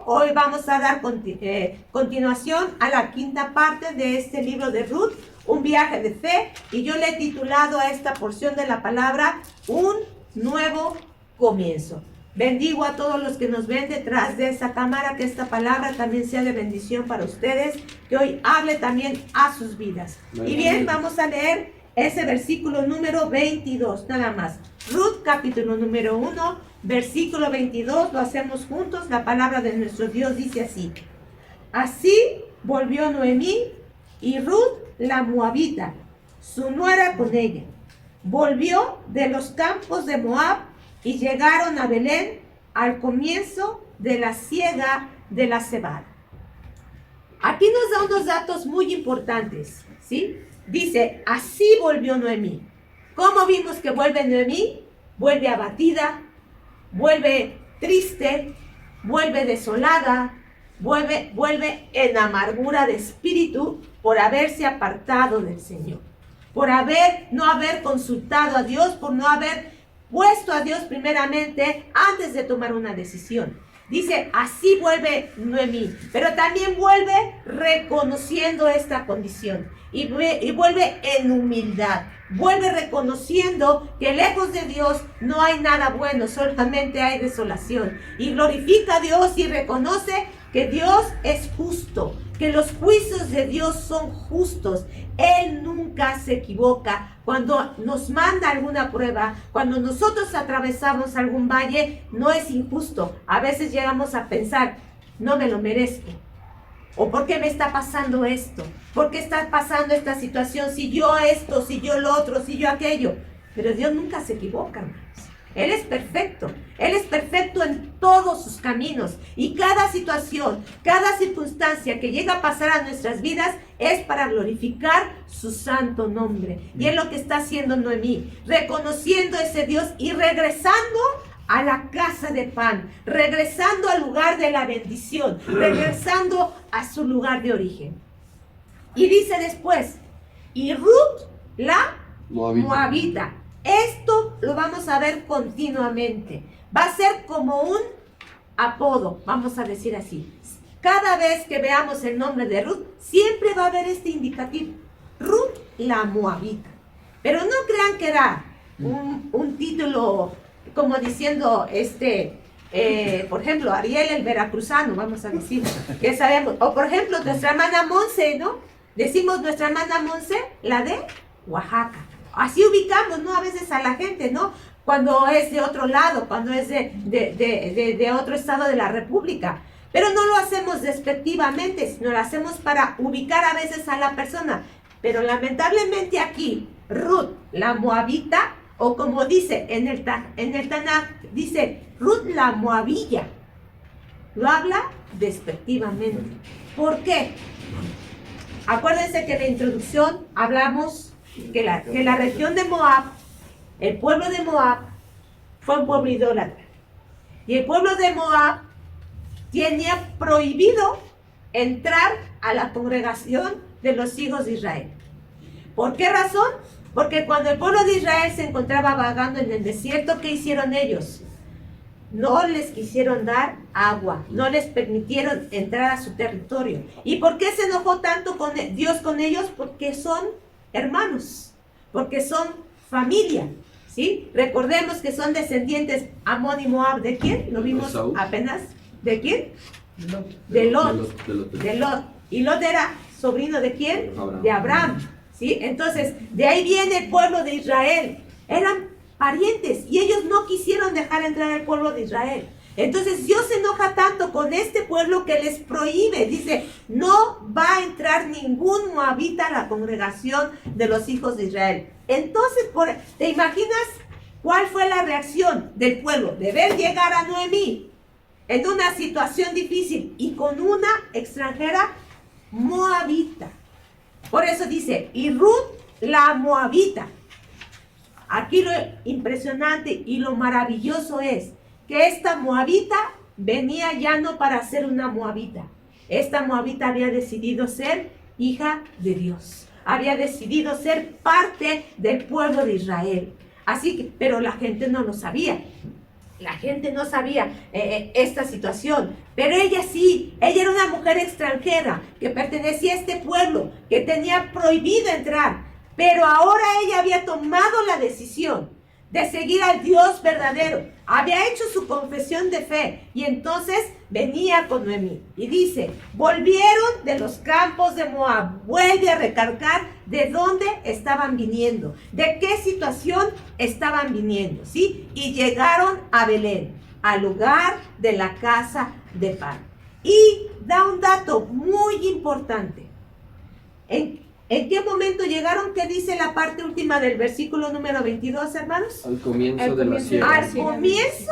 Hoy vamos a dar continuación a la quinta parte de este libro de Ruth, un viaje de fe, y yo le he titulado a esta porción de la palabra Un nuevo comienzo. Bendigo a todos los que nos ven detrás de esa cámara, que esta palabra también sea de bendición para ustedes, que hoy hable también a sus vidas. Y bien, vamos a leer ese versículo número 22, nada más. Ruth, capítulo número 1, versículo 22, lo hacemos juntos. La palabra de nuestro Dios dice así: Así volvió Noemí y Ruth la moabita, su nuera con ella. Volvió de los campos de Moab y llegaron a Belén al comienzo de la siega de la cebada. Aquí nos da unos datos muy importantes, ¿sí? Dice, así volvió Noemí. ¿Cómo vimos que vuelve Noemí? Vuelve abatida, vuelve triste, vuelve desolada, vuelve en amargura de espíritu por haberse apartado del Señor, por no haber consultado a Dios, por no haber puesto a Dios primeramente antes de tomar una decisión. Dice, así vuelve Noemí, pero también vuelve reconociendo esta condición y vuelve en humildad. Vuelve reconociendo que lejos de Dios no hay nada bueno, solamente hay desolación. Y glorifica a Dios y reconoce que Dios es justo, que los juicios de Dios son justos. Él nunca se equivoca. Cuando nos manda alguna prueba, cuando nosotros atravesamos algún valle, no es injusto. A veces llegamos a pensar, no me lo merezco. ¿O por qué me está pasando esto? ¿Por qué está pasando esta situación? Si yo esto, si yo lo otro, si yo aquello. Pero Dios nunca se equivoca, hermanos. Él es perfecto. Él es perfecto en todos sus caminos. Y cada situación, cada circunstancia que llega a pasar a nuestras vidas es para glorificar su santo nombre. Y es lo que está haciendo Noemí, reconociendo a ese Dios y regresando a la casa de pan, regresando al lugar de la bendición, regresando a su lugar de origen. Y dice después, y Ruth la moabita. Esto lo vamos a ver continuamente. Va a ser como un apodo, vamos a decir así. Cada vez que veamos el nombre de Ruth, siempre va a haber este indicativo. Ruth la moabita. Pero no crean que era un título como diciendo, por ejemplo, Ariel el veracruzano, vamos a decir, que sabemos. O por ejemplo, nuestra hermana Monse, ¿no? Decimos nuestra hermana Monse, la de Oaxaca. Así ubicamos, ¿no? A veces a la gente, ¿no? Cuando es de otro lado, cuando es de otro estado de la República. Pero no lo hacemos despectivamente, sino lo hacemos para ubicar a veces a la persona. Pero lamentablemente aquí, Ruth, la moabita, o como dice en el Tanaj, dice Ruth la moabilla. Lo habla despectivamente. ¿Por qué? Acuérdense que en la introducción hablamos que la región de Moab, el pueblo de Moab, fue un pueblo idólatra. Y el pueblo de Moab tenía prohibido entrar a la congregación de los hijos de Israel. ¿Por qué razón? Porque cuando el pueblo de Israel se encontraba vagando en el desierto, ¿qué hicieron ellos? No les quisieron dar agua, no les permitieron entrar a su territorio. ¿Y por qué se enojó tanto Dios con ellos? Porque son hermanos, porque son familia, ¿sí? Recordemos que son descendientes Amón y Moab. ¿De quién? Lo vimos apenas. ¿De quién? De Lot. ¿Y Lot era sobrino de quién? De Abraham, ¿sí? Entonces, de ahí viene el pueblo de Israel. Eran parientes y ellos no quisieron dejar entrar al pueblo de Israel. Entonces Dios se enoja tanto con este pueblo que les prohíbe. Dice, no va a entrar ningún moabita a la congregación de los hijos de Israel. Entonces, ¿te imaginas cuál fue la reacción del pueblo? De ver llegar a Noemí en una situación difícil y con una extranjera moabita. Por eso dice, y Ruth la moabita. Aquí lo impresionante y lo maravilloso es que esta moabita venía ya no para ser una moabita. Esta moabita había decidido ser hija de Dios. Había decidido ser parte del pueblo de Israel. Así que, pero la gente no lo sabía. la gente no sabía esta situación, pero ella sí, ella era una mujer extranjera que pertenecía a este pueblo, que tenía prohibido entrar, pero ahora ella había tomado la decisión de seguir al Dios verdadero, había hecho su confesión de fe y entonces venía con Noemí y dice, volvieron de los campos de Moab, vuelve a recargar de dónde estaban viniendo, de qué situación estaban viniendo, ¿sí? Y llegaron a Belén, al lugar de la casa de pan. Y da un dato muy importante. ¿En qué momento llegaron? ¿Qué dice la parte última del versículo número 22, hermanos? Al comienzo de la siega. Al comienzo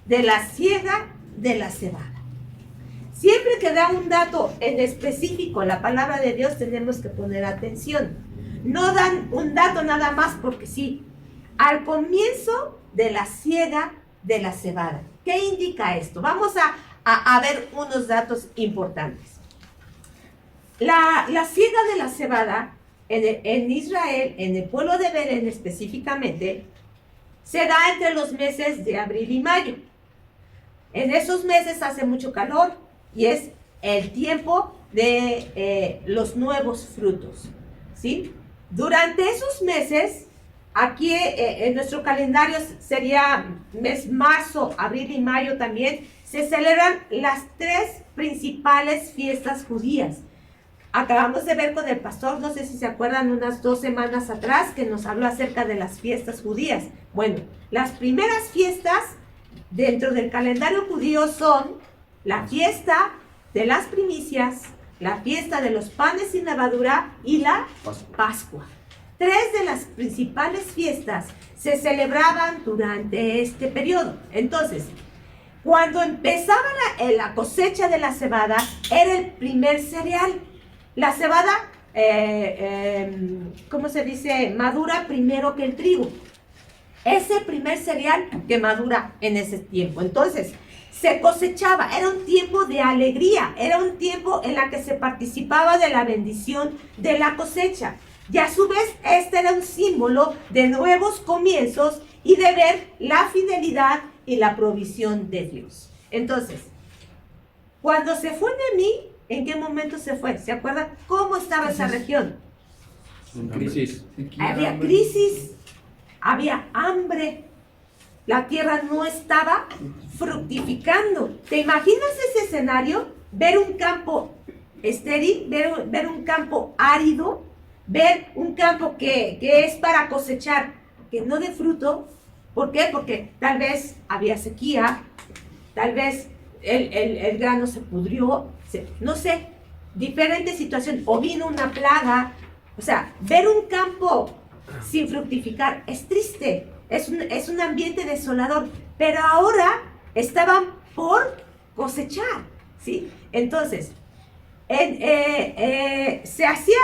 de la siega de la cebada. Siempre que da un dato en específico la palabra de Dios, tenemos que poner atención. No dan un dato nada más porque sí. Al comienzo de la siega de la cebada. ¿Qué indica esto? Vamos a ver unos datos importantes. La siega de la cebada en Israel, en el pueblo de Belén específicamente, se da entre los meses de abril y mayo. En esos meses hace mucho calor y es el tiempo de los nuevos frutos, ¿sí? Durante esos meses, aquí en nuestro calendario sería mes marzo, abril y mayo también, se celebran las 3 principales fiestas judías. Acabamos de ver con el pastor, no sé si se acuerdan, unas 2 semanas atrás, que nos habló acerca de las fiestas judías. Bueno, las primeras fiestas dentro del calendario judío son la fiesta de las primicias, la fiesta de los panes sin levadura y la Pascua. 3 de las principales fiestas se celebraban durante este periodo. Entonces, cuando empezaba la cosecha de la cebada, era el primer cereal. La cebada, ¿cómo se dice? Madura primero que el trigo. Es el primer cereal que madura en ese tiempo. Entonces, se cosechaba, era un tiempo de alegría, era un tiempo en la que se participaba de la bendición de la cosecha. Y a su vez, este era un símbolo de nuevos comienzos y de ver la fidelidad y la provisión de Dios. Entonces, cuando se fue Noemí, ¿en qué momento se fue? ¿Se acuerdan cómo estaba esa región? En crisis. Había crisis, había hambre, la tierra no estaba fructificando. ¿Te imaginas ese escenario? Ver un campo estéril, ver un campo árido, ver un campo que es para cosechar, que no dé fruto. ¿Por qué? Porque tal vez había sequía, tal vez el grano se pudrió, no sé, diferentes situaciones, o vino una plaga. O sea, ver un campo sin fructificar es triste, es un ambiente desolador, pero ahora estaban por cosechar, ¿sí? Entonces, se hacía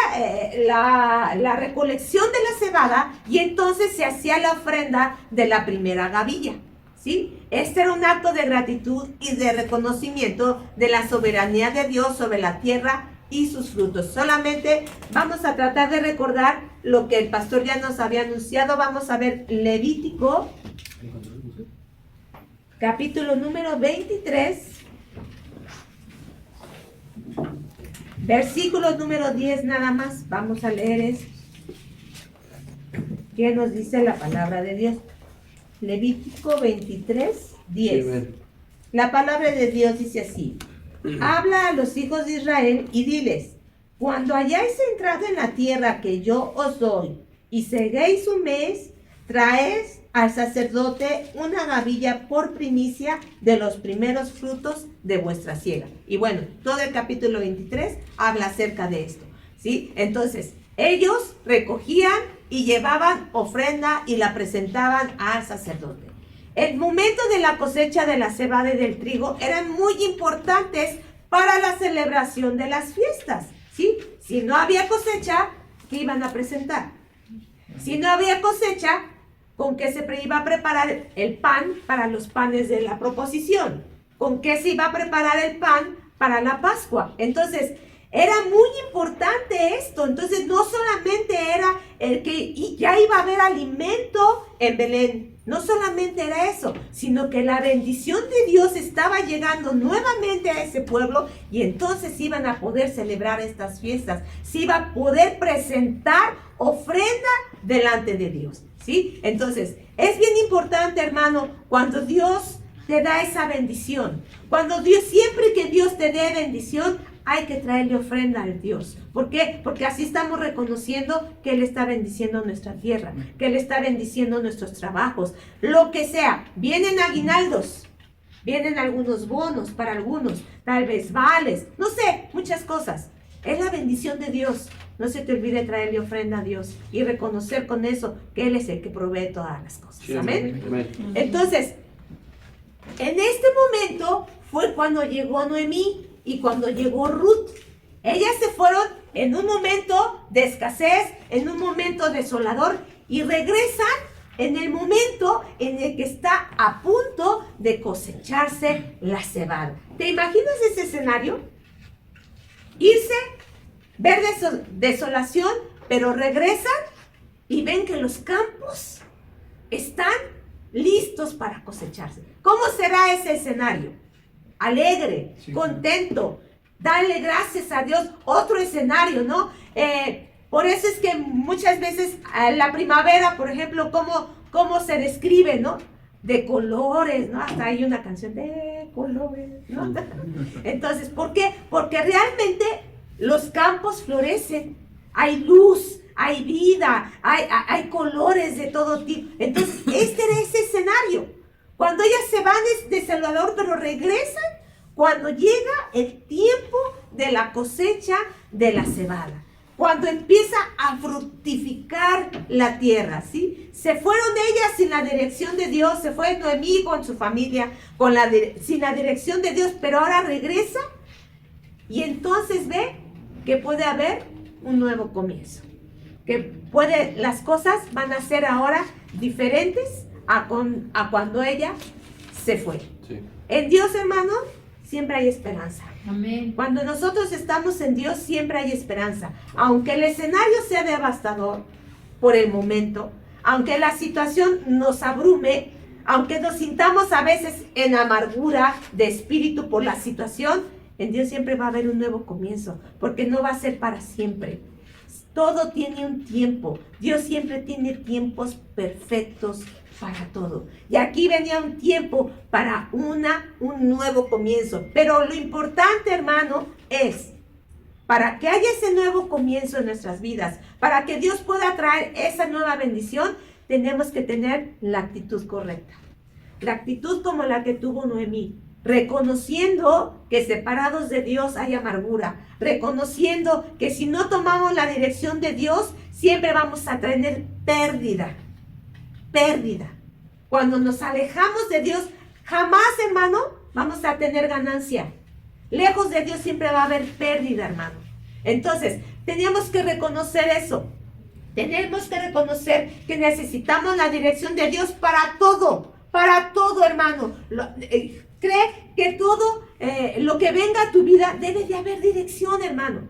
la recolección de la cebada y entonces se hacía la ofrenda de la primera gavilla, ¿sí? Este era un acto de gratitud y de reconocimiento de la soberanía de Dios sobre la tierra y sus frutos. Solamente vamos a tratar de recordar lo que el pastor ya nos había anunciado. Vamos a ver Levítico, capítulo número 23, versículo número 10 nada más. Vamos a leer eso. ¿Qué nos dice la palabra de Dios? Levítico 23, 10. Sí, la palabra de Dios dice así: habla a los hijos de Israel y diles: cuando hayáis entrado en la tierra que yo os doy y seguéis un mes, traéis al sacerdote una gavilla por primicia de los primeros frutos de vuestra siega. Y bueno, todo el capítulo 23 habla acerca de esto, ¿sí? Entonces, ellos recogían y llevaban ofrenda y la presentaban al sacerdote. El momento de la cosecha de la cebada y del trigo eran muy importantes para la celebración de las fiestas, ¿sí? Si no había cosecha, ¿qué iban a presentar? Si no había cosecha, ¿con qué se iba a preparar el pan para los panes de la proposición? ¿Con qué se iba a preparar el pan para la Pascua? Entonces, Era muy importante esto. Entonces no solamente era el que ya iba a haber alimento en Belén. No solamente era eso, sino que la bendición de Dios estaba llegando nuevamente a ese pueblo y entonces iban a poder celebrar estas fiestas. Se iba a poder presentar ofrenda delante de Dios, ¿sí? Entonces, es bien importante, hermano, cuando Dios te da esa bendición. Siempre que Dios te dé bendición, hay que traerle ofrenda al Dios. ¿Por qué? Porque así estamos reconociendo que Él está bendiciendo nuestra tierra, que Él está bendiciendo nuestros trabajos, lo que sea. Vienen aguinaldos, vienen algunos bonos para algunos, tal vez vales, no sé, muchas cosas. Es la bendición de Dios. No se te olvide traerle ofrenda a Dios y reconocer con eso que Él es el que provee todas las cosas. Sí, Amén. amén. Entonces, en este momento fue cuando llegó Noemí y cuando llegó Ruth. Ellas se fueron en un momento de escasez, en un momento desolador, y regresan en el momento en el que está a punto de cosecharse la cebada. ¿Te imaginas ese escenario? Irse, ver desolación, pero regresan y ven que los campos están listos para cosecharse. ¿Cómo será ese escenario? Alegre, sí, contento, darle gracias a Dios. Otro escenario, ¿no? Por eso es que muchas veces la primavera, por ejemplo, cómo se describe, ¿no? De colores, ¿no? Hasta hay una canción de colores, ¿no? Entonces, ¿por qué? Porque realmente los campos florecen, hay luz, hay vida, hay colores de todo tipo. Entonces, este era ese escenario. Cuando ellas se van de Salvador, pero regresan cuando llega el tiempo de la cosecha de la cebada. Cuando empieza a fructificar la tierra, ¿sí? Se fueron ellas sin la dirección de Dios, se fue Noemí con su familia sin la dirección de Dios, pero ahora regresa y entonces ve que puede haber un nuevo comienzo. Las cosas van a ser ahora diferentes a cuando ella se fue. Sí. En Dios, hermano, siempre hay esperanza. Amén. Cuando nosotros estamos en Dios, siempre hay esperanza. Aunque el escenario sea devastador por el momento, aunque la situación nos abrume, aunque nos sintamos a veces en amargura de espíritu por la situación, en Dios siempre va a haber un nuevo comienzo, porque no va a ser para siempre. Todo tiene un tiempo. Dios siempre tiene tiempos perfectos para todo. Y aquí venía un tiempo para un nuevo comienzo. Pero lo importante, hermano, es para que haya ese nuevo comienzo en nuestras vidas, para que Dios pueda traer esa nueva bendición, tenemos que tener la actitud correcta. La actitud como la que tuvo Noemí, reconociendo que separados de Dios hay amargura, reconociendo que si no tomamos la dirección de Dios, siempre vamos a tener pérdida. Cuando nos alejamos de Dios, jamás, hermano, vamos a tener ganancia. Lejos de Dios siempre va a haber pérdida, hermano. Entonces, tenemos que reconocer eso. Tenemos que reconocer que necesitamos la dirección de Dios para todo, hermano. Cree que todo lo que venga a tu vida debe de haber dirección, hermano.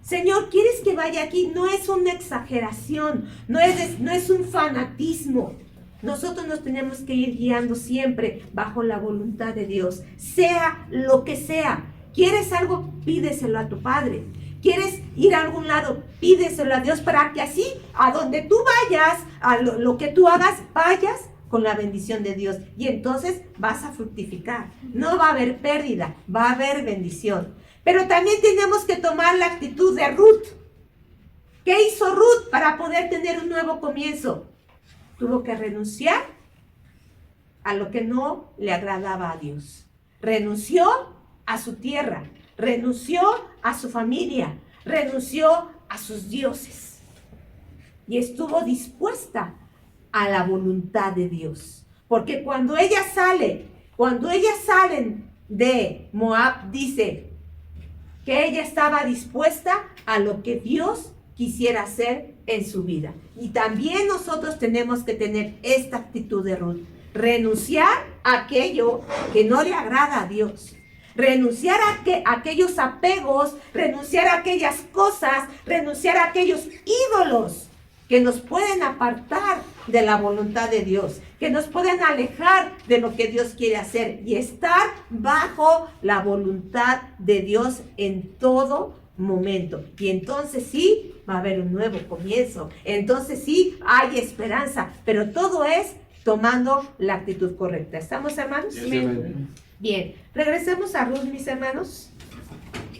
Señor, ¿quieres que vaya aquí? No es una exageración, no es un fanatismo. Nosotros nos tenemos que ir guiando siempre bajo la voluntad de Dios, sea lo que sea. ¿Quieres algo? Pídeselo a tu Padre. ¿Quieres ir a algún lado? Pídeselo a Dios para que así, a donde tú vayas, a lo que tú hagas, vayas con la bendición de Dios. Y entonces vas a fructificar. No va a haber pérdida, va a haber bendición. Pero también tenemos que tomar la actitud de Ruth. ¿Qué hizo Ruth para poder tener un nuevo comienzo? Tuvo que renunciar a lo que no le agradaba a Dios. Renunció a su tierra, renunció a su familia, renunció a sus dioses. Y estuvo dispuesta a la voluntad de Dios. Porque cuando ellas salen de Moab, dice que ella estaba dispuesta a lo que Dios quisiera hacer en su vida. Y también nosotros tenemos que tener esta actitud de Ruth. Renunciar a aquello que no le agrada a Dios. renunciar a aquellos apegos, renunciar a aquellas cosas, renunciar a aquellos ídolos que nos pueden apartar de la voluntad de Dios, que nos pueden alejar de lo que Dios quiere hacer y estar bajo la voluntad de Dios en todo momento. Y entonces sí va a haber un nuevo comienzo, entonces sí hay esperanza, pero todo es tomando la actitud correcta. ¿Estamos, hermanos? Sí, amén. Bien, regresemos a Ruth, mis hermanos.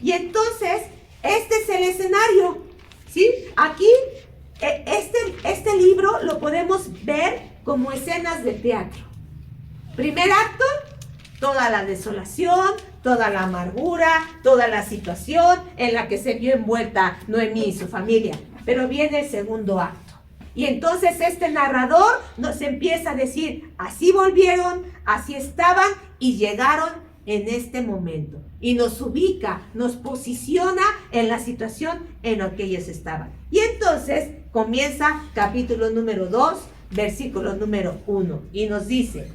Y entonces, este es el escenario, ¿sí? Aquí, este libro lo podemos ver como escenas de teatro. Primer acto, toda la desolación, toda la amargura, toda la situación en la que se vio envuelta Noemí y su familia. Pero viene el segundo acto. Y entonces este narrador nos empieza a decir, así volvieron, así estaban y llegaron en este momento. Y nos ubica, nos posiciona en la situación en la que ellos estaban. Y entonces comienza capítulo número 2, versículo número 1. Y nos dice,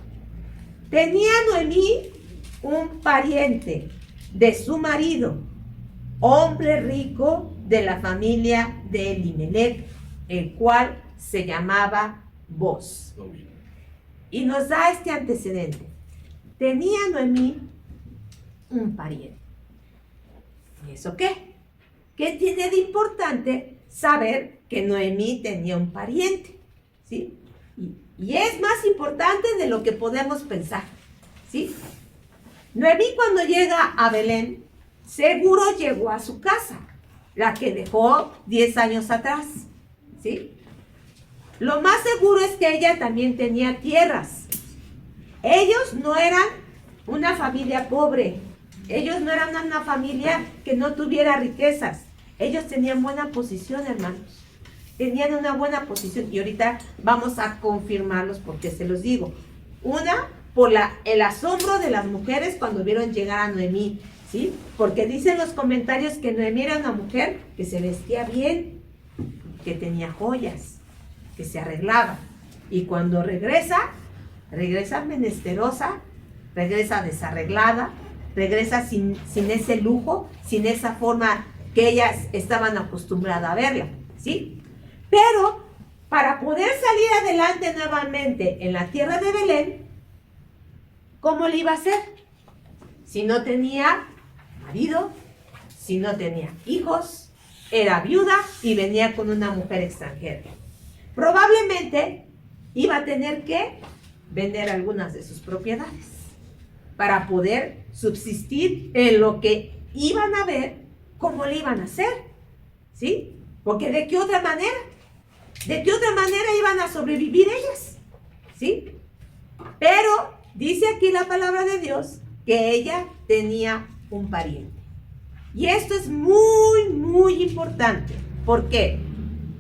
tenía Noemí un pariente de su marido, hombre rico de la familia de Elimelech, el cual se llamaba Boz. Y nos da este antecedente. Tenía Noemí un pariente. ¿Y eso qué? ¿Qué tiene de importante saber que Noemí tenía un pariente? ¿Sí? Y es más importante de lo que podemos pensar. ¿Sí? Noemí, cuando llega a Belén, seguro llegó a su casa, la que dejó 10 años atrás. ¿Sí? Lo más seguro es que ella también tenía tierras. Ellos no eran una familia pobre. Ellos no eran una familia que no tuviera riquezas. Ellos tenían buena posición, hermanos. Tenían una buena posición. Y ahorita vamos a confirmarlos porque se los digo. Una, por el asombro de las mujeres cuando vieron llegar a Noemí. ¿Sí? Porque dicen los comentarios que Noemí era una mujer que se vestía bien, que tenía joyas, que se arreglaba. Y cuando regresa menesterosa, regresa desarreglada, regresa sin ese lujo, sin esa forma que ellas estaban acostumbradas a verla, ¿sí? Pero para poder salir adelante nuevamente en la tierra de Belén, ¿cómo le iba a hacer? Si no tenía marido, si no tenía hijos, era viuda y venía con una mujer extranjera. Probablemente iba a tener que vender algunas de sus propiedades para poder subsistir en lo que iban a ver cómo le iban a hacer, ¿sí? Porque ¿de qué otra manera? ¿De qué otra manera iban a sobrevivir ellas? ¿Sí? Pero dice aquí la palabra de Dios que ella tenía un pariente. Y esto es muy, muy importante. ¿Por qué?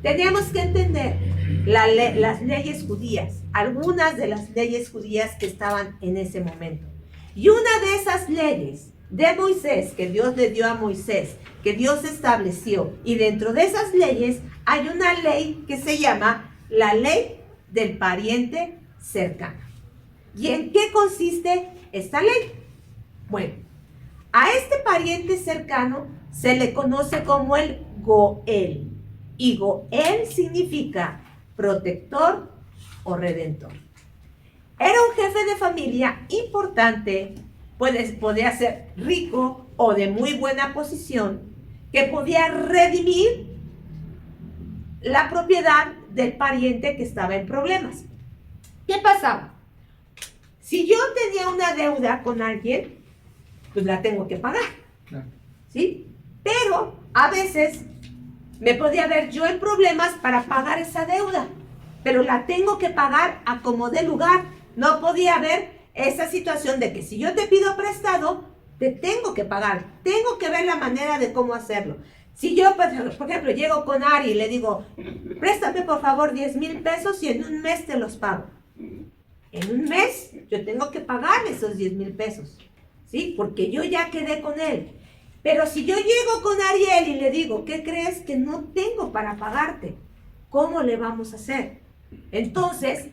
Teníamos que entender las leyes judías, algunas de las leyes judías que estaban en ese momento. Y una de esas leyes de Moisés, que Dios le dio a Moisés, que Dios estableció, y dentro de esas leyes hay una ley que se llama la ley del pariente cercano. ¿Y en qué consiste esta ley? Bueno, a este pariente cercano se le conoce como el Goel. Y Goel significa protector o redentor. Era un jefe de familia importante, podía ser rico o de muy buena posición, que podía redimir la propiedad del pariente que estaba en problemas. ¿Qué pasaba? Si yo tenía una deuda con alguien, pues la tengo que pagar. Claro. ¿Sí? Pero a veces me podía ver yo en problemas para pagar esa deuda, pero la tengo que pagar a como dé lugar. No podía haber esa situación de que si yo te pido prestado, te tengo que pagar. Tengo que ver la manera de cómo hacerlo. Si yo, por ejemplo, llego con Ari y le digo, préstame por favor 10,000 pesos y en un mes te los pago. En un mes yo tengo que pagar esos 10,000 pesos, ¿sí? Porque yo ya quedé con él. Pero si yo llego con Ariel y le digo, ¿qué crees que no tengo para pagarte? ¿Cómo le vamos a hacer? Entonces,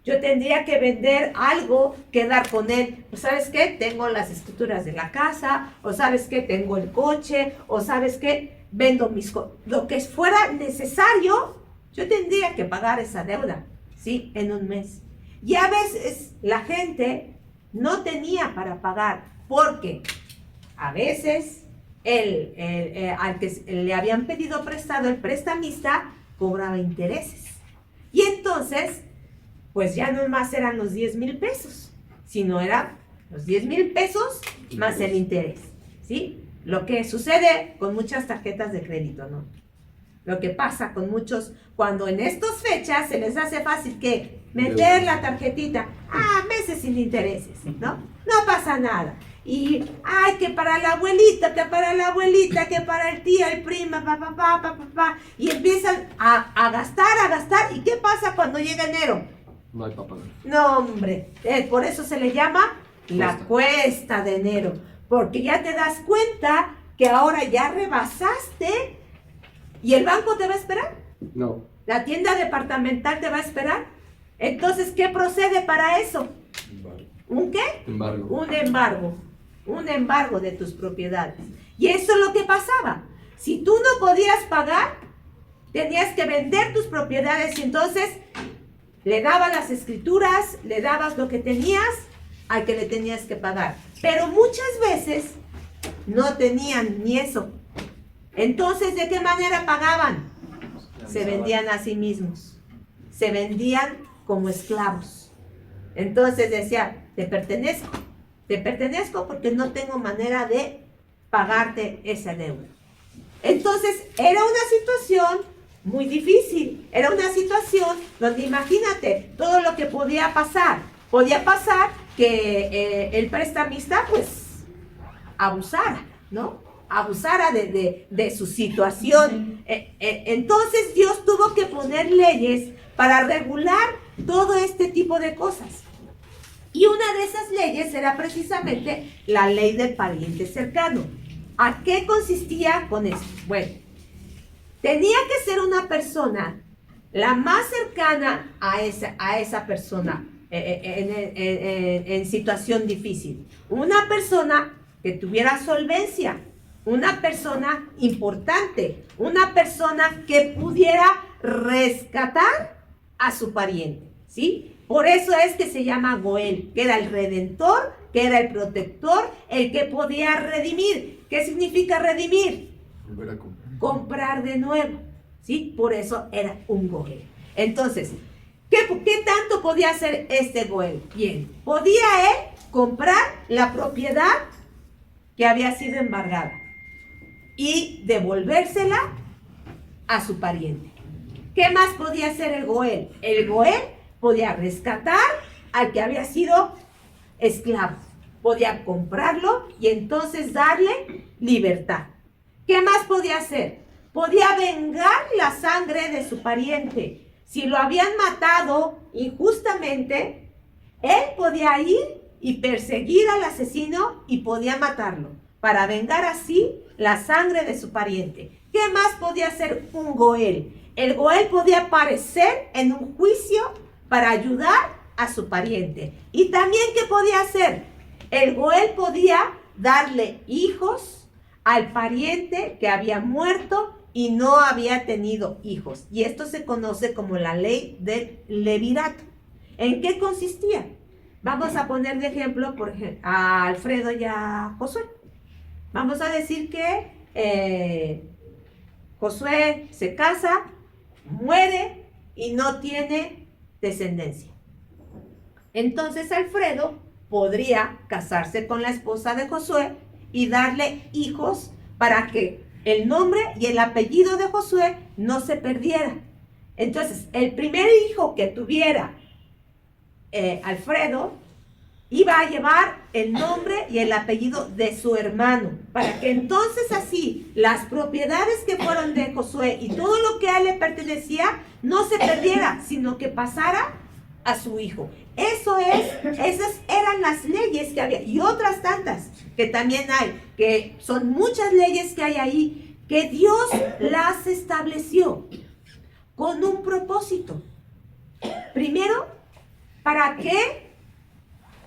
Yo tendría que vender algo, quedar con él. ¿O sabes qué? Tengo las escrituras de la casa, o sabes qué? Tengo el coche, o sabes qué? Vendo lo que fuera necesario, yo tendría que pagar esa deuda, ¿sí? En un mes. Y a veces la gente no tenía para pagar, porque a veces al que le habían pedido prestado, el prestamista, cobraba intereses. Y entonces, pues ya no más eran los 10,000 pesos, sino eran los 10,000 pesos más el interés, ¿sí? Lo que sucede con muchas tarjetas de crédito, ¿no? Lo que pasa con muchos, cuando en estas fechas se les hace fácil que meter la tarjetita, meses sin intereses, ¿no? No pasa nada. Y, que para la abuelita, que para la abuelita, que para el tío, el prima, papá, y empiezan a gastar, ¿y qué pasa cuando llega enero? No hay para pagar. No, hombre, por eso se le llama la cuesta de enero, porque ya te das cuenta que ahora ya rebasaste y el banco te va a esperar. No. La tienda departamental te va a esperar. Entonces, ¿qué procede para eso? Embargo. ¿Un qué? Embargo. Un embargo de tus propiedades. Y eso es lo que pasaba. Si tú no podías pagar, tenías que vender tus propiedades y entonces le dabas las escrituras, le dabas lo que tenías al que le tenías que pagar. Pero muchas veces no tenían ni eso. Entonces, ¿de qué manera pagaban? Se vendían a sí mismos. Se vendían como esclavos. Entonces decía, te pertenezco porque no tengo manera de pagarte esa deuda. Entonces, era una situación muy difícil. Era una situación donde, imagínate, todo lo que podía pasar. Podía pasar que el prestamista, pues, abusara, ¿no? Abusara de su situación. Entonces, Dios tuvo que poner leyes para regular todo este tipo de cosas. Y una de esas leyes era precisamente la ley del pariente cercano. ¿A qué consistía con esto? Bueno, tenía que ser una persona la más cercana a esa persona en situación difícil. Una persona que tuviera solvencia, una persona importante, una persona que pudiera rescatar a su pariente, ¿sí? Por eso es que se llama Goel, que era el redentor, que era el protector, el que podía redimir. ¿Qué significa redimir? Volver a comprar. Comprar de nuevo, ¿sí? Por eso era un Goel. Entonces, ¿qué tanto podía hacer este Goel? Bien, podía él comprar la propiedad que había sido embargada y devolvérsela a su pariente. ¿Qué más podía hacer el Goel? El Goel podía rescatar al que había sido esclavo. Podía comprarlo y entonces darle libertad. ¿Qué más podía hacer? Podía vengar la sangre de su pariente. Si lo habían matado injustamente, él podía ir y perseguir al asesino y podía matarlo para vengar así la sangre de su pariente. ¿Qué más podía hacer un Goel? El Goel podía aparecer en un juicio para ayudar a su pariente. Y también, ¿qué podía hacer? El Goel podía darle hijos al pariente que había muerto y no había tenido hijos. Y esto se conoce como la ley del levirato. ¿En qué consistía? Vamos a poner de ejemplo, por ejemplo, a Alfredo y a Josué. Vamos a decir que Josué se casa, muere y no tiene descendencia. Entonces Alfredo podría casarse con la esposa de Josué y darle hijos para que el nombre y el apellido de Josué no se perdiera. Entonces, el primer hijo que tuviera Alfredo iba a llevar el nombre y el apellido de su hermano, para que entonces así las propiedades que fueron de Josué y todo lo que a él le pertenecía no se perdiera, sino que pasara a su hijo. Esas eran las leyes que había, y otras tantas que también hay, que son muchas leyes que hay ahí, que Dios las estableció con un propósito. Primero, para que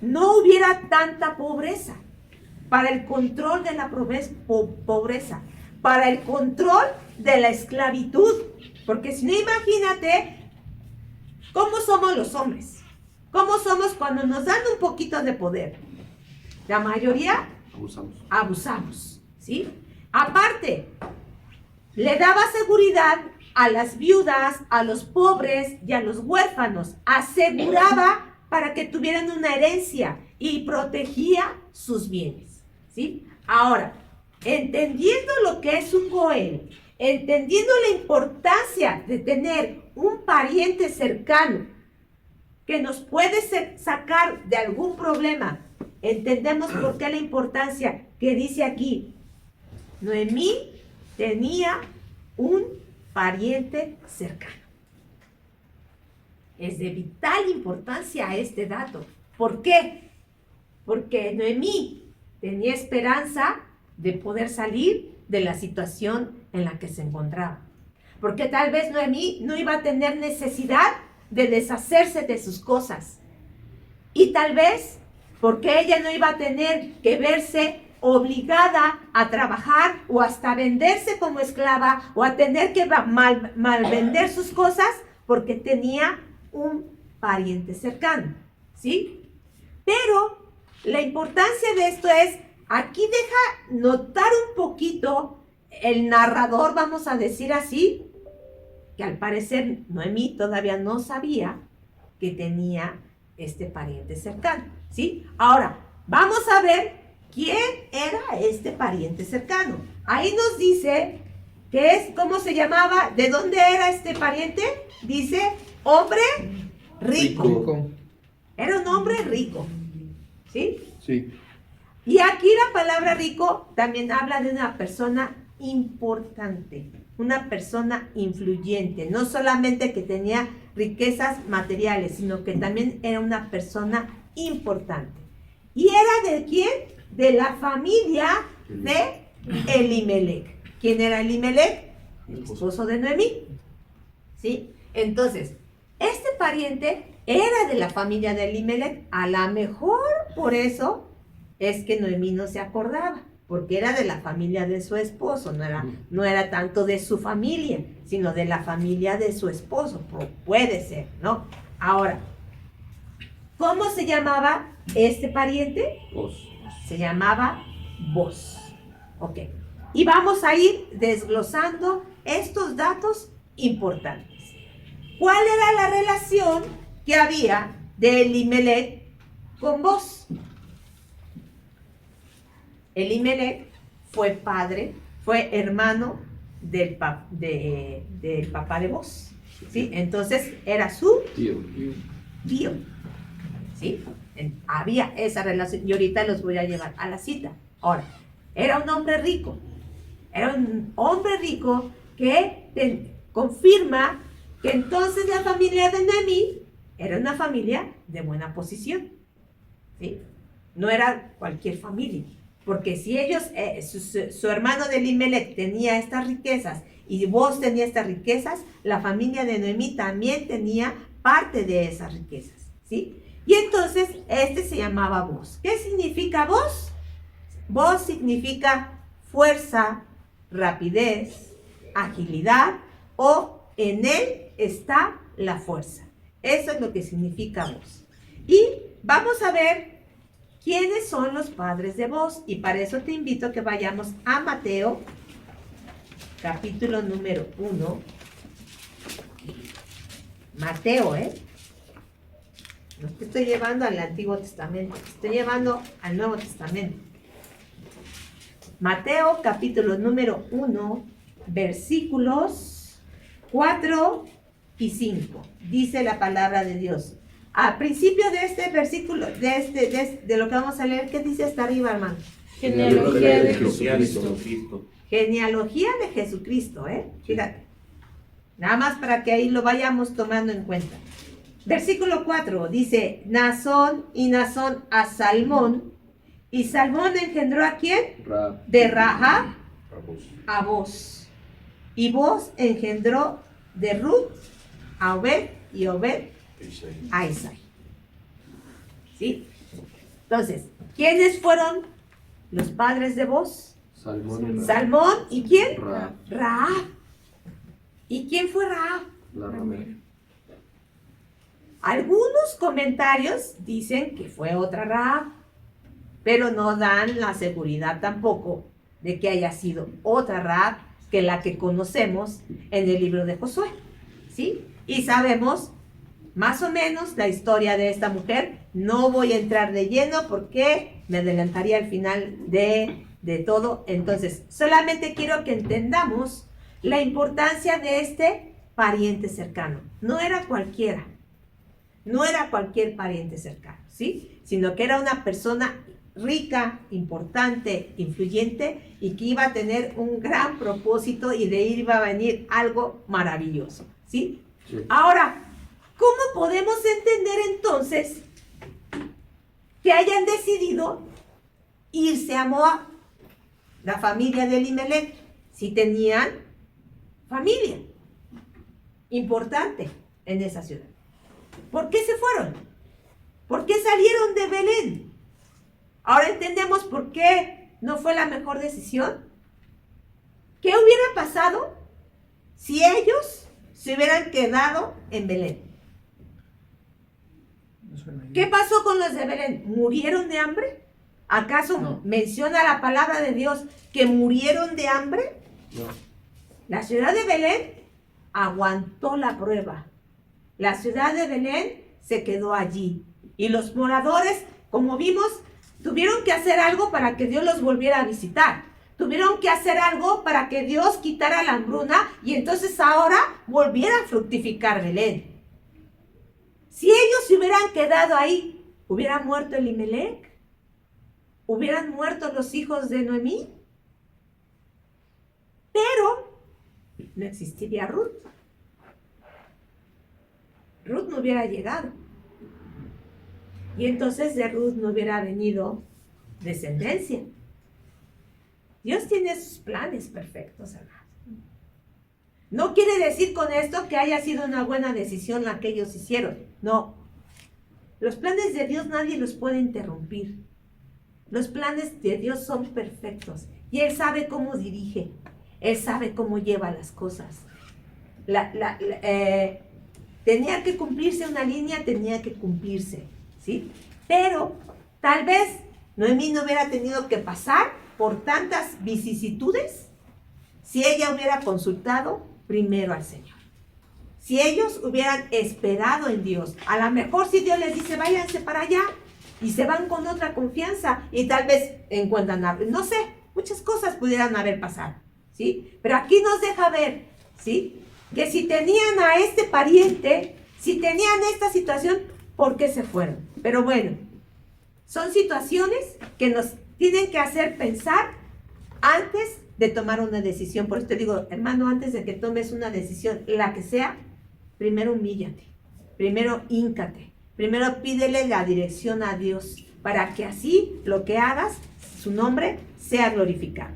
no hubiera tanta pobreza, para el control de la pobreza, para el control de la esclavitud. Porque si no, imagínate cómo somos los hombres, cómo somos cuando nos dan un poquito de poder. La mayoría abusamos, ¿sí? Aparte, le daba seguridad a las viudas, a los pobres y a los huérfanos. Aseguraba para que tuvieran una herencia y protegía sus bienes, ¿sí? Ahora, entendiendo lo que es un Goel, entendiendo la importancia de tener un pariente cercano que nos puede sacar de algún problema, entendemos por qué la importancia que dice aquí. Noemí tenía un pariente cercano. Es de vital importancia este dato. ¿Por qué? Porque Noemí tenía esperanza de poder salir de la situación en la que se encontraba. Porque tal vez Noemí no iba a tener necesidad de deshacerse de sus cosas. Y tal vez porque ella no iba a tener que verse obligada a trabajar o hasta venderse como esclava o a tener que mal vender sus cosas porque tenía un pariente cercano, ¿sí? Pero la importancia de esto es, aquí deja notar un poquito el narrador, vamos a decir así, que al parecer Noemí todavía no sabía que tenía este pariente cercano, ¿sí? Ahora, vamos a ver quién era este pariente cercano. Ahí nos dice que es, ¿cómo se llamaba? ¿De dónde era este pariente? Dice, hombre rico. Era un hombre rico, ¿sí? Sí. Y aquí la palabra rico también habla de una persona importante, una persona influyente, no solamente que tenía riquezas materiales, sino que también era una persona importante. ¿Y era de quién? De la familia de Elimelech. ¿Quién era Elimelech? El esposo de Noemí, ¿sí? Entonces, este pariente era de la familia de Elimelech. A lo mejor por eso es que Noemí no se acordaba, porque era de la familia de su esposo, no era tanto de su familia, sino de la familia de su esposo. Puede ser, ¿no? Ahora, ¿cómo se llamaba este pariente? Vos. Se llamaba Boz. Ok. Y vamos a ir desglosando estos datos importantes. ¿Cuál era la relación que había de Elimelech con Boz? Elimelech fue padre, fue hermano del papá de Boz, ¿sí? Entonces era su tío, ¿sí? Había esa relación y ahorita los voy a llevar a la cita. Ahora, era un hombre rico que confirma que entonces la familia de Noemí era una familia de buena posición, ¿sí? No era cualquier familia. Porque si ellos, su hermano de Elimelech tenía estas riquezas y Boz tenía estas riquezas, la familia de Noemí también tenía parte de esas riquezas, ¿sí? Y entonces este se llamaba Boz. ¿Qué significa Boz? Boz significa fuerza, rapidez, agilidad o en él está la fuerza. Eso es lo que significa Boz. Y vamos a ver ¿quiénes son los padres de Boz? Y para eso te invito a que vayamos a Mateo, capítulo número 1. Mateo, No te estoy llevando al Antiguo Testamento, te estoy llevando al Nuevo Testamento. Mateo, capítulo número 1, versículos 4 y 5. Dice la palabra de Dios. Al principio de este versículo, de lo que vamos a leer, ¿qué dice hasta arriba, hermano? Genealogía de Jesucristo. Genealogía de Jesucristo, Fíjate. Nada más para que ahí lo vayamos tomando en cuenta. Versículo 4 dice, Naasón y Naasón a Salmón. ¿Y Salmón engendró a quién? De Rahab a Boz. Y Boz engendró de Ruth a Obed y Obed a Isaí. ¿Sí? Entonces, ¿quiénes fueron los padres de Booz? Salmón y Rahab. Salmón, ¿y quién? Rahab. Rahab. ¿Y quién fue Rahab? La ramera. Algunos comentarios dicen que fue otra Rahab, pero no dan la seguridad tampoco de que haya sido otra Rahab que la que conocemos en el libro de Josué, ¿sí? Y sabemos más o menos la historia de esta mujer. No voy a entrar de lleno porque me adelantaría al final de todo. Entonces, solamente quiero que entendamos la importancia de este pariente cercano. No era cualquiera. No era cualquier pariente cercano, ¿sí? Sino que era una persona rica, importante, influyente y que iba a tener un gran propósito y de ahí iba a venir algo maravilloso, ¿sí? Sí. Ahora, ¿cómo podemos entender entonces que hayan decidido irse a Moab? La familia de Elimelech, si tenían familia importante en esa ciudad. ¿Por qué se fueron? ¿Por qué salieron de Belén? Ahora entendemos por qué no fue la mejor decisión. ¿Qué hubiera pasado si ellos se hubieran quedado en Belén? ¿Qué pasó con los de Belén? ¿Murieron de hambre? ¿Acaso No. menciona la palabra de Dios que murieron de hambre? No. La ciudad de Belén aguantó la prueba. La ciudad de Belén se quedó allí. Y los moradores, como vimos, tuvieron que hacer algo para que Dios los volviera a visitar. Tuvieron que hacer algo para que Dios quitara la hambruna y entonces ahora volviera a fructificar Belén. Si ellos se hubieran quedado ahí, ¿hubiera muerto Elimelech? ¿Hubieran muerto los hijos de Noemí? Pero no existiría Ruth. Ruth no hubiera llegado. Y entonces de Ruth no hubiera venido descendencia. Dios tiene sus planes perfectos, hermanos. No quiere decir con esto que haya sido una buena decisión la que ellos hicieron. No. Los planes de Dios nadie los puede interrumpir. Los planes de Dios son perfectos. Y Él sabe cómo dirige. Él sabe cómo lleva las cosas. Tenía que cumplirse una línea, tenía que cumplirse, ¿sí? Pero tal vez Noemí no hubiera tenido que pasar por tantas vicisitudes si ella hubiera consultado primero al Señor. Si ellos hubieran esperado en Dios, a lo mejor si Dios les dice váyanse para allá y se van con otra confianza y tal vez encuentran, no sé, muchas cosas pudieran haber pasado, ¿sí? Pero aquí nos deja ver, ¿sí? Que si tenían a este pariente, si tenían esta situación, ¿por qué se fueron? Pero bueno, son situaciones que nos tienen que hacer pensar antes de tomar una decisión. Por eso te digo, hermano, antes de que tomes una decisión, la que sea, primero humíllate, primero híncate, primero pídele la dirección a Dios, para que así lo que hagas, su nombre sea glorificado.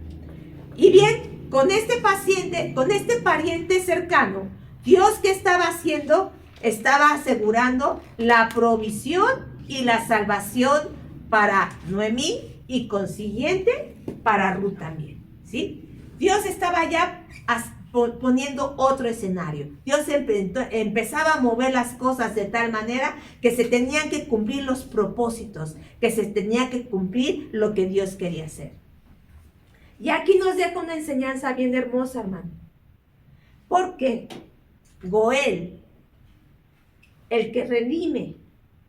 Y bien, con este paciente, con este pariente cercano, Dios, ¿qué estaba haciendo? Estaba asegurando la provisión y la salvación para Noemí y consiguiente para Ruth también, ¿sí? Dios estaba ya poniendo otro escenario. Dios empezaba a mover las cosas de tal manera que se tenían que cumplir los propósitos, que se tenía que cumplir lo que Dios quería hacer. Y aquí nos deja una enseñanza bien hermosa, hermano. Porque Goel, el que redime,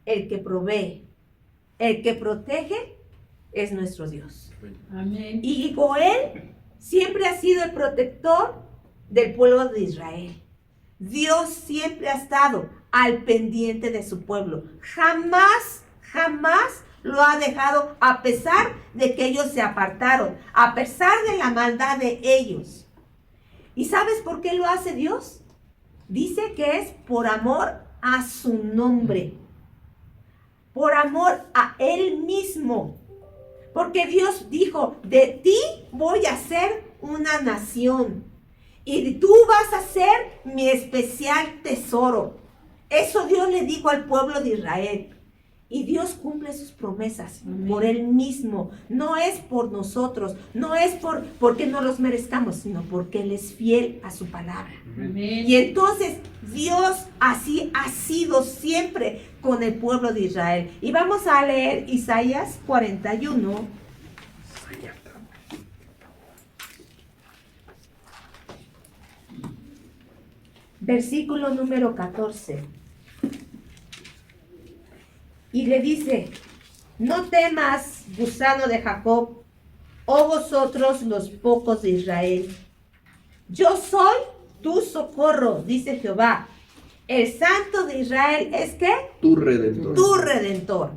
el que provee, el que protege, es nuestro Dios. Amén. Y Goel siempre ha sido el protector del pueblo de Israel. Dios siempre ha estado al pendiente de su pueblo. Jamás lo ha dejado, a pesar de que ellos se apartaron, a pesar de la maldad de ellos. ¿Y sabes por qué lo hace Dios? Dice que es por amor a su nombre, por amor a Él mismo. Porque Dios dijo, de ti voy a hacer una nación y tú vas a ser mi especial tesoro. Eso Dios le dijo al pueblo de Israel. Y Dios cumple sus promesas por Él mismo. No es por nosotros, no es porque no los merezcamos, sino porque Él es fiel a su palabra. Amén. Y entonces Dios así ha sido siempre con el pueblo de Israel. Y vamos a leer Isaías 41. Versículo número 14. Y le dice: no temas, gusano de Jacob, oh vosotros los pocos de Israel. Yo soy tu socorro, dice Jehová. El Santo de Israel es ¿qué? Tu Redentor. Tu Redentor.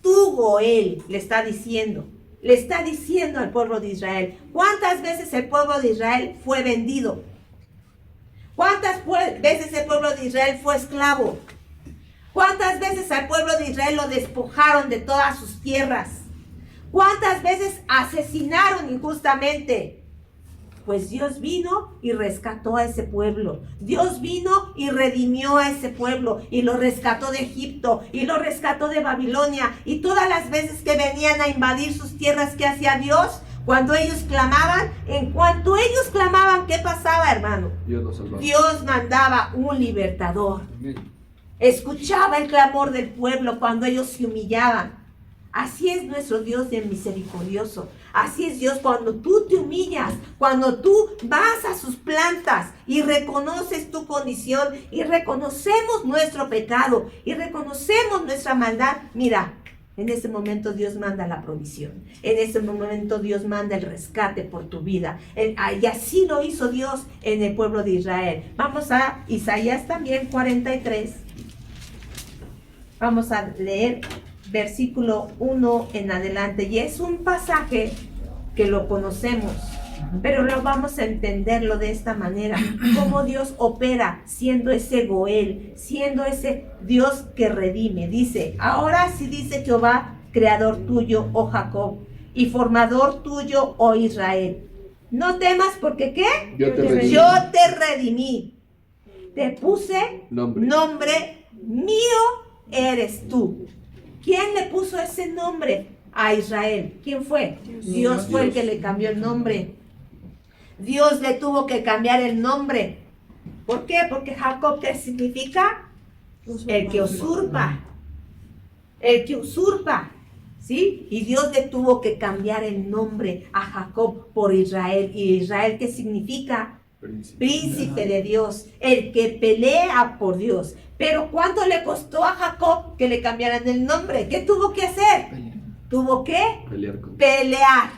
Tu Goel, le está diciendo. Le está diciendo al pueblo de Israel. ¿Cuántas veces el pueblo de Israel fue vendido? ¿Cuántas veces el pueblo de Israel fue esclavo? ¿Cuántas veces al pueblo de Israel lo despojaron de todas sus tierras? ¿Cuántas veces asesinaron injustamente? Pues Dios vino y rescató a ese pueblo. Dios vino y redimió a ese pueblo y lo rescató de Egipto y lo rescató de Babilonia. Y todas las veces que venían a invadir sus tierras, ¿qué hacía Dios? Cuando ellos clamaban, en cuanto ellos clamaban, ¿qué pasaba, hermano? Dios los salvaba. Dios mandaba un libertador. Amén. Escuchaba el clamor del pueblo cuando ellos se humillaban. Así es nuestro Dios de misericordioso. Así es Dios cuando tú te humillas, cuando tú vas a sus plantas y reconoces tu condición y reconocemos nuestro pecado y reconocemos nuestra maldad. Mira, en ese momento Dios manda la provisión. En ese momento Dios manda el rescate por tu vida. Y así lo hizo Dios en el pueblo de Israel. Vamos a Isaías también 43. Vamos a leer versículo 1 en adelante. Y es un pasaje que lo conocemos, pero lo vamos a entenderlo de esta manera. Cómo Dios opera siendo ese Goel, siendo ese Dios que redime. Dice: ahora sí dice Jehová, creador tuyo, oh Jacob, y formador tuyo, oh Israel. No temas porque ¿qué? Yo te redimí. Yo te redimí. Te puse Nombre. mío eres tú. ¿Quién le puso ese nombre a Israel? ¿Quién fue? Dios fue el que le cambió el nombre. Dios le tuvo que cambiar el nombre. ¿Por qué? Porque Jacob, ¿qué significa? El que usurpa. El que usurpa. ¿Sí? Y Dios le tuvo que cambiar el nombre a Jacob por Israel. ¿Y Israel qué significa? Príncipe de Dios, el que pelea por Dios. Pero ¿cuánto le costó a Jacob que le cambiaran el nombre? ¿Qué tuvo que hacer? Tuvo que pelear.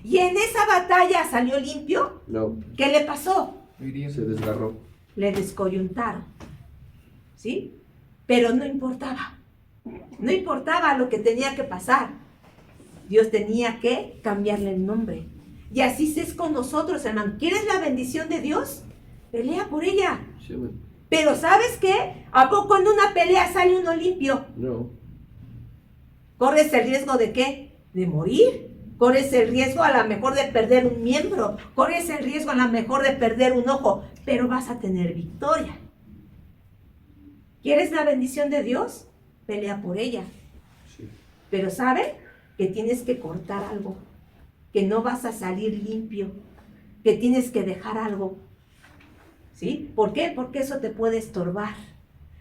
¿Y en esa batalla salió limpio? No. ¿Qué le pasó? Se desgarró. Le descoyuntaron. ¿Sí? Pero no importaba. No importaba lo que tenía que pasar. Dios tenía que cambiarle el nombre. Y así es con nosotros, hermano. ¿Quieres la bendición de Dios? Pelea por ella. Sí, amén. Pero ¿sabes qué? ¿A poco en una pelea sale uno limpio? No. ¿Corres el riesgo de qué? De morir. Corres el riesgo a lo mejor de perder un miembro. Corres el riesgo a lo mejor de perder un ojo. Pero vas a tener victoria. ¿Quieres la bendición de Dios? Pelea por ella. Sí. Pero ¿sabe? Que tienes que cortar algo. Que no vas a salir limpio. Que tienes que dejar algo. ¿Sí? ¿Por qué? Porque eso te puede estorbar.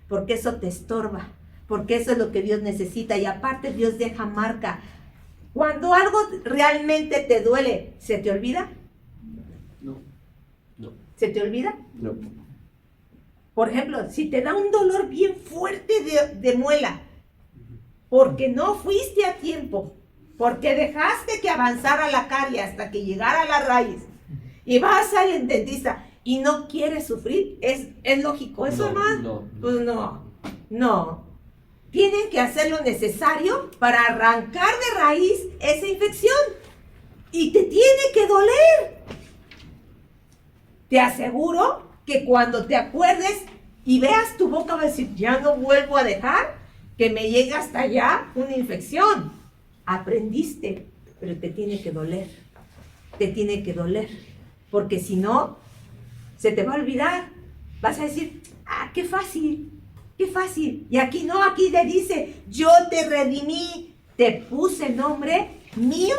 Porque eso te estorba. Porque eso es lo que Dios necesita. Y aparte Dios deja marca. Cuando algo realmente te duele, ¿se te olvida? No. No. ¿Se te olvida? No. Por ejemplo, si te da un dolor bien fuerte de muela, porque no fuiste a tiempo, porque dejaste que avanzara la carie hasta que llegara a la raíz, y vas al dentista y no quieres sufrir, ¿es lógico eso, hermano? No. Pues no. Tienen que hacer lo necesario para arrancar de raíz esa infección. Y te tiene que doler. Te aseguro que cuando te acuerdes y veas tu boca, vas a decir: ya no vuelvo a dejar que me llegue hasta allá una infección. Aprendiste, pero te tiene que doler. Te tiene que doler. Porque si no, se te va a olvidar. Vas a decir: ah, qué fácil. Qué fácil. Y aquí no, aquí le dice, yo te redimí, te puse nombre, mío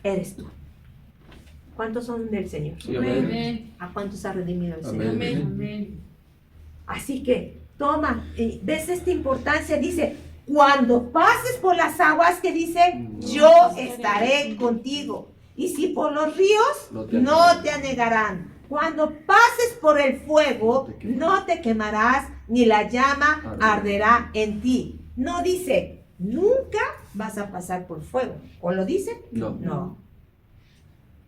eres tú. ¿Cuántos son del Señor? Sí, amén. Amén. ¿A cuántos ha redimido el Amén. Señor? Amén. Así que, toma, ¿ves esta importancia? Dice, cuando pases por las aguas, que dice, yo estaré contigo. Y si por los ríos, no te anegarán. Cuando pases por el fuego, no te quemarás, ni la llama arderá en ti. No dice, nunca vas a pasar por fuego. ¿O lo dice? No. No.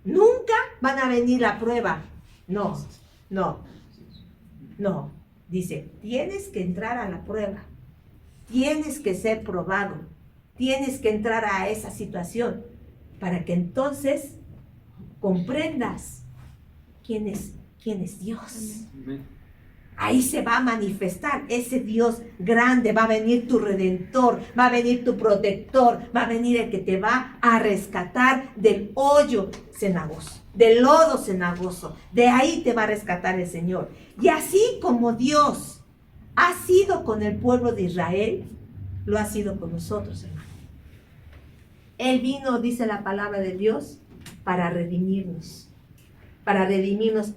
Nunca van a venir la prueba. No, no, no. Dice, tienes que entrar a la prueba. Tienes que ser probado. Tienes que entrar a esa situación para que entonces comprendas quién es Dios. Amén. Ahí se va a manifestar ese Dios grande, va a venir tu redentor, va a venir tu protector, va a venir el que te va a rescatar del hoyo cenagoso, del lodo cenagoso. De ahí te va a rescatar el Señor. Y así como Dios ha sido con el pueblo de Israel, lo ha sido con nosotros, hermano. Él vino, dice la palabra de Dios, para redimirnos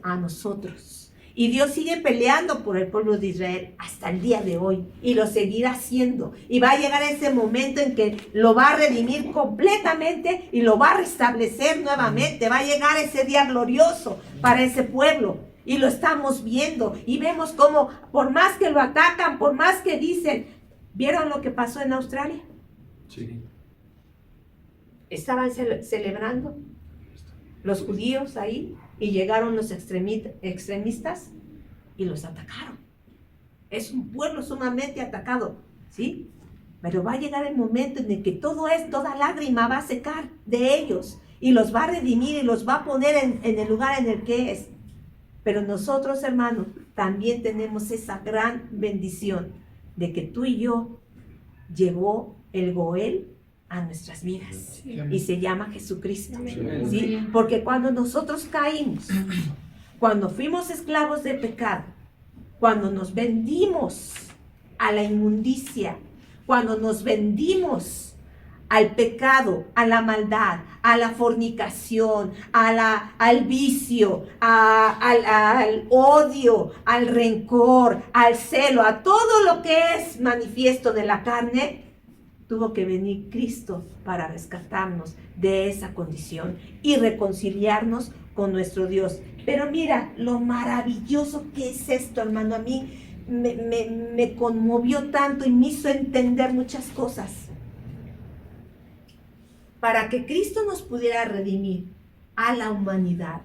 a nosotros. Y Dios sigue peleando por el pueblo de Israel hasta el día de hoy. Y lo seguirá haciendo. Y va a llegar ese momento en que lo va a redimir completamente y lo va a restablecer nuevamente. Va a llegar ese día glorioso para ese pueblo. Y lo estamos viendo. Y vemos cómo, por más que lo atacan, por más que dicen, ¿vieron lo que pasó en Australia? Sí. Estaban celebrando los judíos ahí. Y llegaron los extremistas y los atacaron. Es un pueblo sumamente atacado, ¿sí? Pero va a llegar el momento en el que toda lágrima va a secar de ellos y los va a redimir y los va a poner en el lugar en el que es. Pero nosotros, hermanos, también tenemos esa gran bendición de que tú y yo llegó el Goel a nuestras vidas. Y se llama Jesucristo. ¿Sí? Porque cuando nosotros caímos, cuando fuimos esclavos de pecado, cuando nos vendimos a la inmundicia, cuando nos vendimos al pecado, a la maldad, a la fornicación, al vicio, al odio, al rencor, al celo, a todo lo que es manifiesto de la carne, tuvo que venir Cristo para rescatarnos de esa condición y reconciliarnos con nuestro Dios. Pero mira lo maravilloso que es esto, hermano. A mí me conmovió tanto y me hizo entender muchas cosas. Para que Cristo nos pudiera redimir a la humanidad,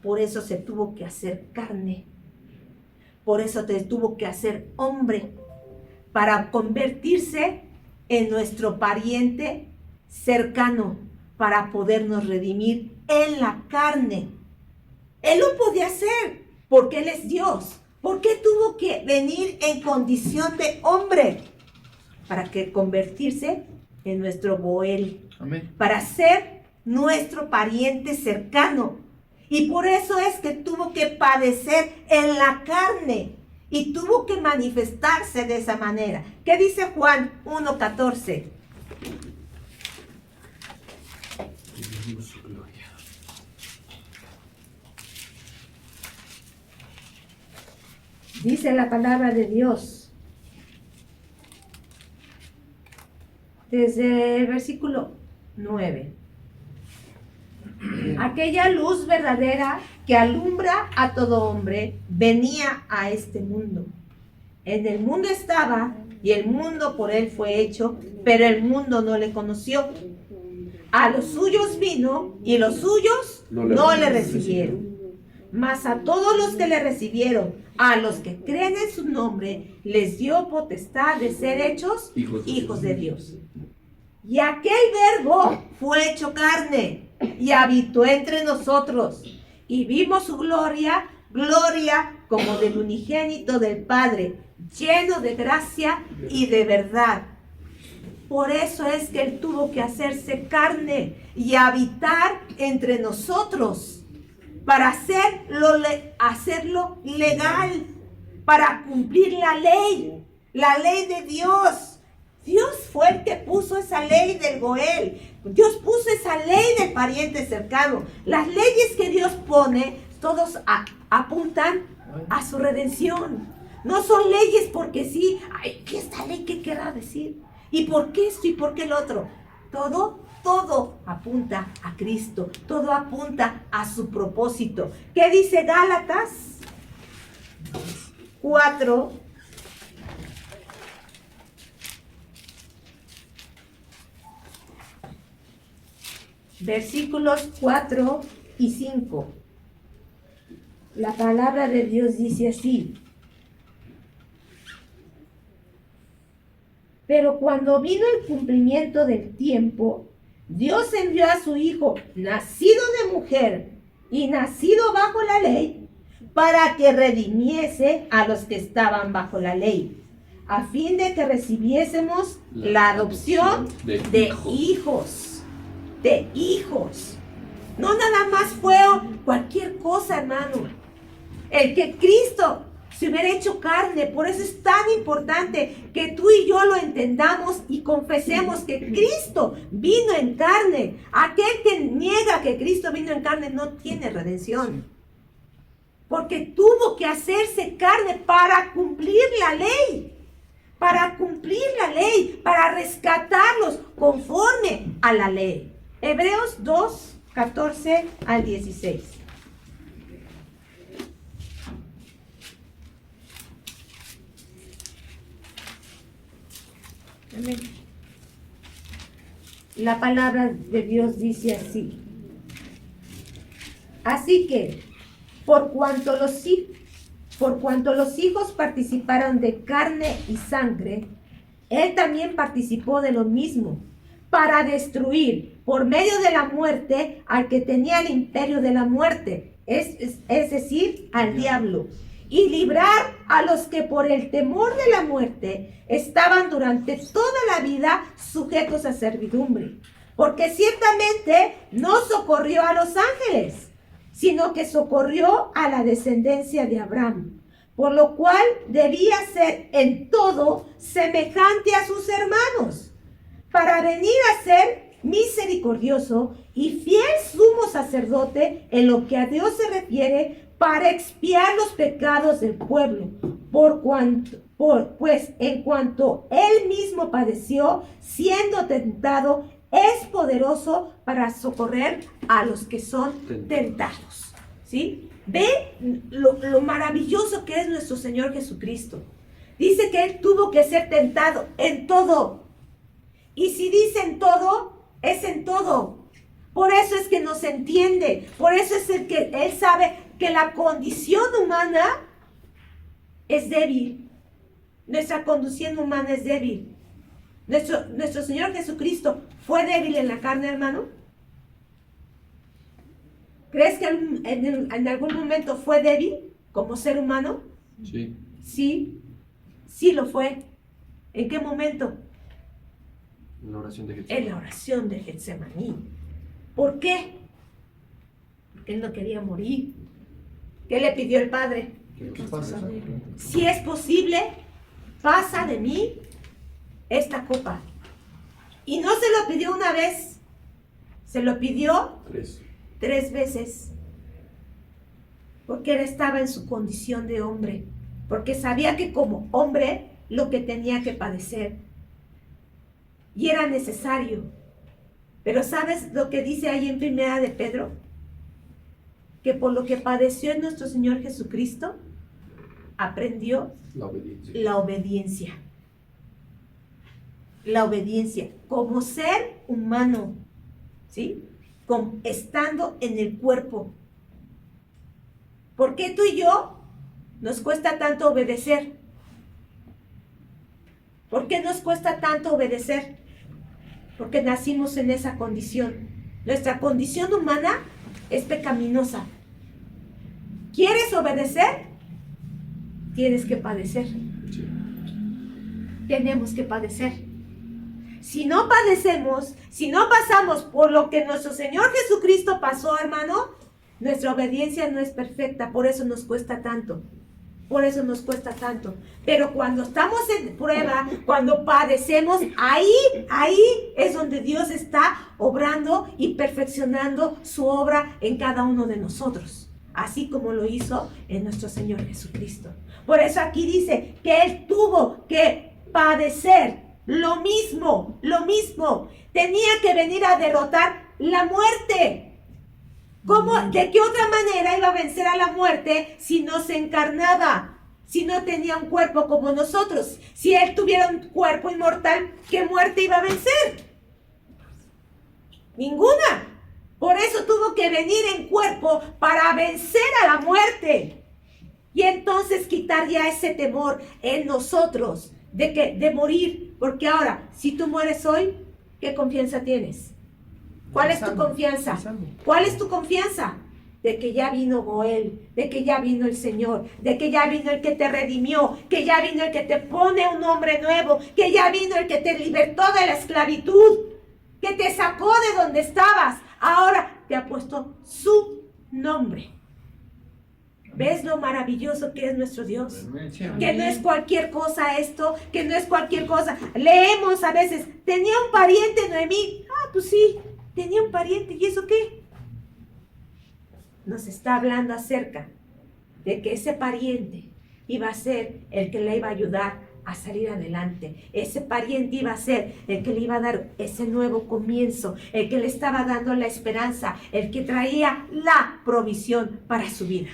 por eso se tuvo que hacer carne, por eso te tuvo que hacer hombre, para convertirse en nuestro pariente cercano, para podernos redimir en la carne. Él lo podía hacer, porque Él es Dios. ¿Por qué tuvo que venir en condición de hombre? Para que convertirse en nuestro Goel. Amén. Para ser nuestro pariente cercano. Y por eso es que tuvo que padecer en la carne. Y tuvo que manifestarse de esa manera. ¿Qué dice Juan 1:14? Dice la palabra de Dios. Desde el versículo 9. Aquella luz verdadera que alumbra a todo hombre venía a este mundo. En el mundo estaba y el mundo por él fue hecho, pero el mundo no le conoció. A los suyos vino y los suyos no le recibieron. Mas a todos los que le recibieron, a los que creen en su nombre, les dio potestad de ser hechos hijos de Dios. Y aquel verbo fue hecho carne y habitó entre nosotros. Y vimos su gloria, gloria como del unigénito del Padre, lleno de gracia y de verdad. Por eso es que Él tuvo que hacerse carne y habitar entre nosotros, para hacerlo legal, para cumplir la ley de Dios. Dios fue el que puso esa ley del Goel. Dios puso esa ley del pariente cercano. Las leyes que Dios pone, todos apuntan a su redención. No son leyes porque sí. Ay, ¿qué esta ley qué querrá decir? ¿Y por qué esto y por qué el otro? Todo apunta a Cristo. Todo apunta a su propósito. ¿Qué dice Gálatas 4? Versículos 4 y 5. La palabra de Dios dice así: pero cuando vino el cumplimiento del tiempo, Dios envió a su Hijo, nacido de mujer y nacido bajo la ley, para que redimiese a los que estaban bajo la ley, a fin de que recibiésemos la adopción de hijos. De hijos. No nada más fue cualquier cosa, hermano. El que Cristo se hubiera hecho carne. Por eso es tan importante que tú y yo lo entendamos y confesemos que Cristo vino en carne. Aquel que niega que Cristo vino en carne no tiene redención. Porque tuvo que hacerse carne para cumplir la ley. Para cumplir la ley. Para rescatarlos conforme a la ley. Hebreos 2, 14 al 16. Amén. La palabra de Dios dice así: así que, por cuanto los hijos participaron de carne y sangre, Él también participó de lo mismo, para destruir por medio de la muerte al que tenía el imperio de la muerte, es decir, al diablo, y librar a los que por el temor de la muerte estaban durante toda la vida sujetos a servidumbre. Porque ciertamente no socorrió a los ángeles, sino que socorrió a la descendencia de Abraham, por lo cual debía ser en todo semejante a sus hermanos, para venir a ser misericordioso y fiel sumo sacerdote en lo que a Dios se refiere, para expiar los pecados del pueblo, pues en cuanto Él mismo padeció, siendo tentado, es poderoso para socorrer a los que son tentados. ¿Sí? Ve lo maravilloso que es nuestro Señor Jesucristo. Dice que Él tuvo que ser tentado en todo. Y si dice en todo, es en todo. Por eso es que nos entiende. Por eso es el que Él sabe que la condición humana es débil. Nuestra condición humana es débil. Nuestro Señor Jesucristo fue débil en la carne, hermano. ¿Crees que en algún momento fue débil como ser humano? Sí. Sí lo fue. ¿En qué momento? En la oración de Getsemaní. En la oración de Getsemaní. ¿Por qué? Porque Él no quería morir. ¿Qué le pidió el Padre? ¿Qué pasa? Si es posible, pasa de mí esta copa. Y no se lo pidió una vez, se lo pidió 3 veces. Porque Él estaba en su condición de hombre. Porque sabía que como hombre lo que tenía que padecer. Y era necesario. Pero ¿sabes lo que dice ahí en Primera de Pedro? Que por lo que padeció en nuestro Señor Jesucristo, aprendió la obediencia. La obediencia como ser humano, ¿sí? Estando en el cuerpo. ¿Por qué tú y yo nos cuesta tanto obedecer? ¿Por qué nos cuesta tanto obedecer? Porque nacimos en esa condición. Nuestra condición humana es pecaminosa. ¿Quieres obedecer? Tienes que padecer. Sí. Tenemos que padecer. Si no padecemos, si no pasamos por lo que nuestro Señor Jesucristo pasó, hermano, nuestra obediencia no es perfecta, por eso nos cuesta tanto. Por eso nos cuesta tanto. Pero cuando estamos en prueba, cuando padecemos, ahí es donde Dios está obrando y perfeccionando su obra en cada uno de nosotros. Así como lo hizo en nuestro Señor Jesucristo. Por eso aquí dice que Él tuvo que padecer lo mismo. Tenía que venir a derrotar la muerte. ¿Cómo? ¿De qué otra manera iba a vencer a la muerte si no se encarnaba? Si no tenía un cuerpo como nosotros. Si Él tuviera un cuerpo inmortal, ¿qué muerte iba a vencer? Ninguna. Por eso tuvo que venir en cuerpo para vencer a la muerte. Y entonces quitar ya ese temor en nosotros de morir. Porque ahora, si tú mueres hoy, ¿qué confianza tienes? ¿Cuál es tu confianza? ¿Cuál es tu confianza? De que ya vino Goel, de que ya vino el Señor, de que ya vino el que te redimió, que ya vino el que te pone un nombre nuevo, que ya vino el que te libertó de la esclavitud, que te sacó de donde estabas. Ahora te ha puesto su nombre. ¿Ves lo maravilloso que es nuestro Dios? Que no es cualquier cosa esto, que no es cualquier cosa. Leemos a veces, tenía un pariente Noemí. Pues sí, tenía un pariente. ¿Y eso qué? Nos está hablando acerca de que ese pariente iba a ser el que le iba a ayudar a salir adelante. Ese pariente iba a ser el que le iba a dar ese nuevo comienzo, el que le estaba dando la esperanza, el que traía la provisión para su vida.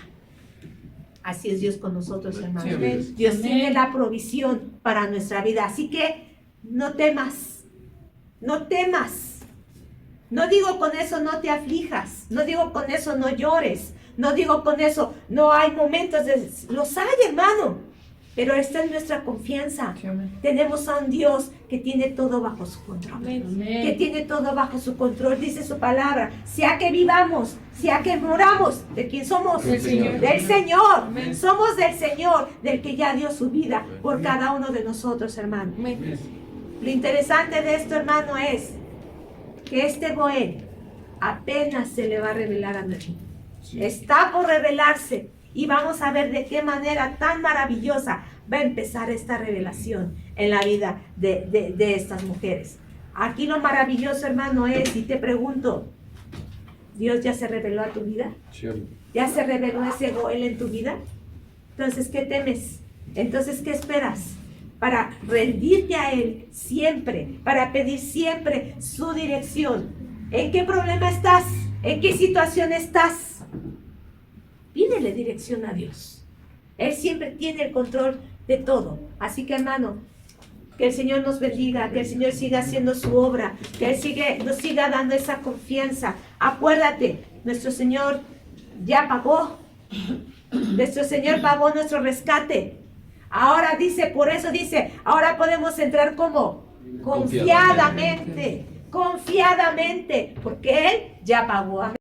Así es Dios con nosotros, hermanos. Sí, Dios tiene la provisión para nuestra vida. Así que no temas. No temas. No digo con eso no te aflijas. No digo con eso no llores. No digo con eso no hay momentos de... Los hay, hermano. Pero esta es nuestra confianza. Sí, tenemos a un Dios que tiene todo bajo su control. Amén. Que tiene todo bajo su control. Dice su palabra. Sea que vivamos, sea que moramos. ¿De quién somos? Del Señor. Del Señor. Amén. Somos del Señor, del que ya dio su vida por cada uno de nosotros, hermano. Amén. Lo interesante de esto, hermano, es que este Goel apenas se le va a revelar a Noemí. Sí. Está por revelarse. Y vamos a ver de qué manera tan maravillosa va a empezar esta revelación en la vida de estas mujeres. Aquí lo maravilloso, hermano, es, y te pregunto, ¿Dios ya se reveló a tu vida? Sí. ¿Ya se reveló ese Goel en tu vida? Entonces, ¿qué temes? Entonces, ¿qué esperas? Para rendirte a Él siempre, para pedir siempre su dirección. ¿En qué problema estás? ¿En qué situación estás? Pídele dirección a Dios. Él siempre tiene el control de todo. Así que, hermano, que el Señor nos bendiga, que el Señor siga haciendo su obra, que Él nos siga dando esa confianza. Acuérdate, nuestro Señor ya pagó. Nuestro Señor pagó nuestro rescate. Ahora dice, por eso dice, ahora podemos entrar como confiadamente, porque Él ya pagó. Amén.